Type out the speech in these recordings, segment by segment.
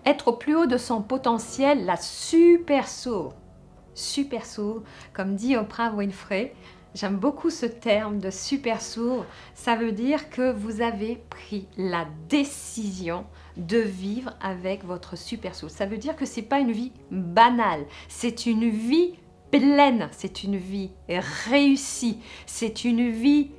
être au plus haut de son potentiel, la super soul. Super soul, comme dit Oprah Winfrey. J'aime beaucoup ce terme de super soul. Ça veut dire que vous avez pris la décision de vivre avec votre super soul. Ça veut dire que ce n'est pas une vie banale, c'est une vie pleine, c'est une vie réussie, c'est une vie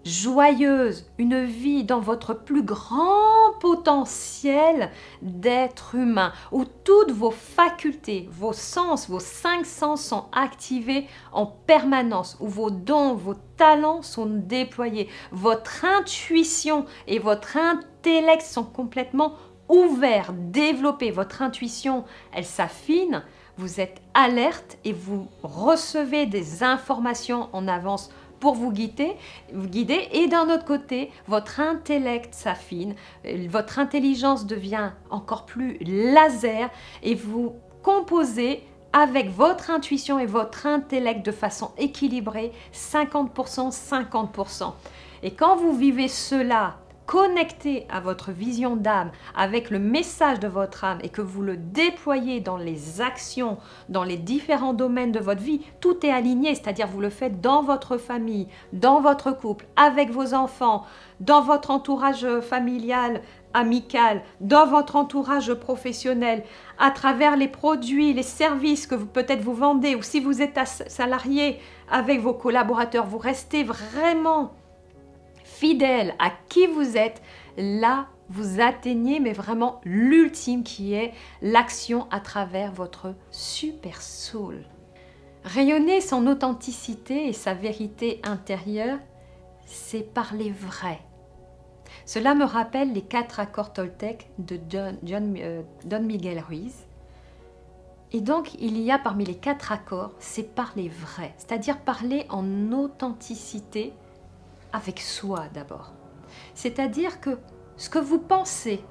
joyeuse, une vie dans votre plus grand potentiel d'être humain, où toutes vos facultés, vos sens, vos 5 sens sont activés en permanence, où vos dons, vos talents sont déployés, votre intuition et votre intellect sont complètement ouverts, développés, votre intuition, elle s'affine, vous êtes alerte et vous recevez des informations en avance pour vous guider et d'un autre côté, votre intellect s'affine, votre intelligence devient encore plus laser et vous composez avec votre intuition et votre intellect de façon équilibrée, 50%, 50%. Et quand vous vivez cela, connecté à votre vision d'âme, avec le message de votre âme et que vous le déployez dans les actions, dans les différents domaines de votre vie, tout est aligné, c'est-à-dire vous le faites dans votre famille, dans votre couple, avec vos enfants, dans votre entourage familial, amical, dans votre entourage professionnel, à travers les produits, les services que peut-être vous vendez ou si vous êtes salarié avec vos collaborateurs, vous restez vraiment fidèle à qui vous êtes, là vous atteignez mais vraiment l'ultime qui est l'action à travers votre super soul. Rayonner son authenticité et sa vérité intérieure, c'est parler vrai. Cela me rappelle les 4 accords Toltec de Don Miguel Ruiz. Et donc il y a parmi les 4 accords, c'est parler vrai, c'est-à-dire parler en authenticité avec soi d'abord. C'est-à-dire que ce que vous pensez,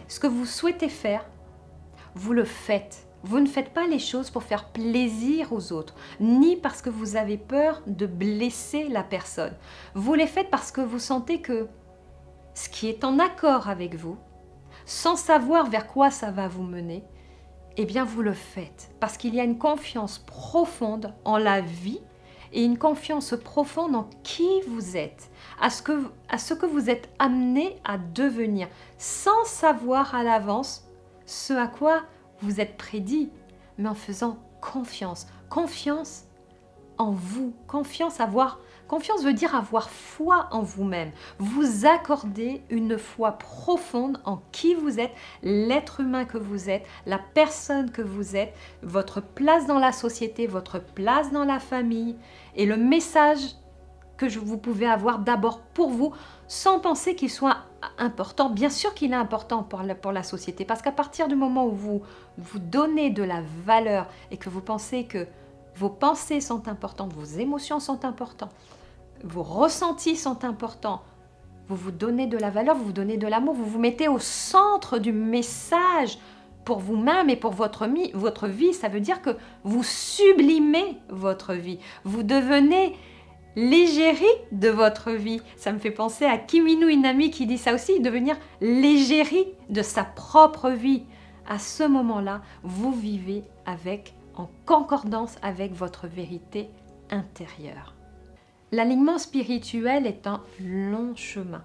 ce que vous souhaitez faire, vous le faites. Vous ne faites pas les choses pour faire plaisir aux autres, ni parce que vous avez peur de blesser la personne. Vous les faites parce que vous sentez que ce qui est en accord avec vous, sans savoir vers quoi ça va vous mener, eh bien vous le faites. Parce qu'il y a une confiance profonde en la vie et une confiance profonde en qui vous êtes, à ce que vous êtes amené à devenir, sans savoir à l'avance ce à quoi vous êtes prédit, mais en faisant confiance. Confiance en vous, confiance veut dire avoir foi en vous-même. Vous accordez une foi profonde en qui vous êtes, l'être humain que vous êtes, la personne que vous êtes, votre place dans la société, votre place dans la famille et le message que vous pouvez avoir d'abord pour vous sans penser qu'il soit important. Bien sûr qu'il est important pour la société parce qu'à partir du moment où vous donnez de la valeur et que vous pensez que vos pensées sont importantes, vos émotions sont importantes, vos ressentis sont importants, vous vous donnez de la valeur, vous vous donnez de l'amour, vous vous mettez au centre du message pour vous-même et pour votre vie. Ça veut dire que vous sublimez votre vie, vous devenez l'égérie de votre vie. Ça me fait penser à Kim Inu, une amie qui dit ça aussi, devenir l'égérie de sa propre vie. À ce moment-là, vous vivez en concordance avec votre vérité intérieure. L'alignement spirituel est un long chemin.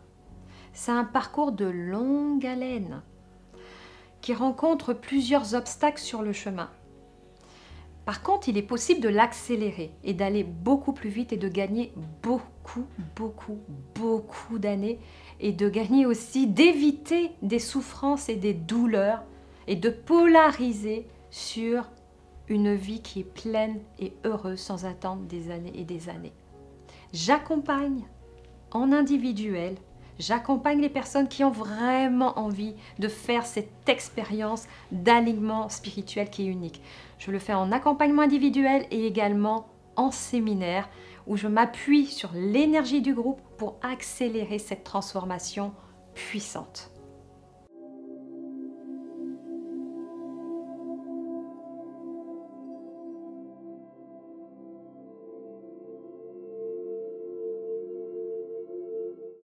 C'est un parcours de longue haleine qui rencontre plusieurs obstacles sur le chemin. Par contre, il est possible de l'accélérer et d'aller beaucoup plus vite et de gagner beaucoup d'années et de gagner aussi, d'éviter des souffrances et des douleurs et de polariser sur une vie qui est pleine et heureuse sans attendre des années et des années. J'accompagne en individuel, j'accompagne les personnes qui ont vraiment envie de faire cette expérience d'alignement spirituel qui est unique. Je le fais en accompagnement individuel et également en séminaire où je m'appuie sur l'énergie du groupe pour accélérer cette transformation puissante.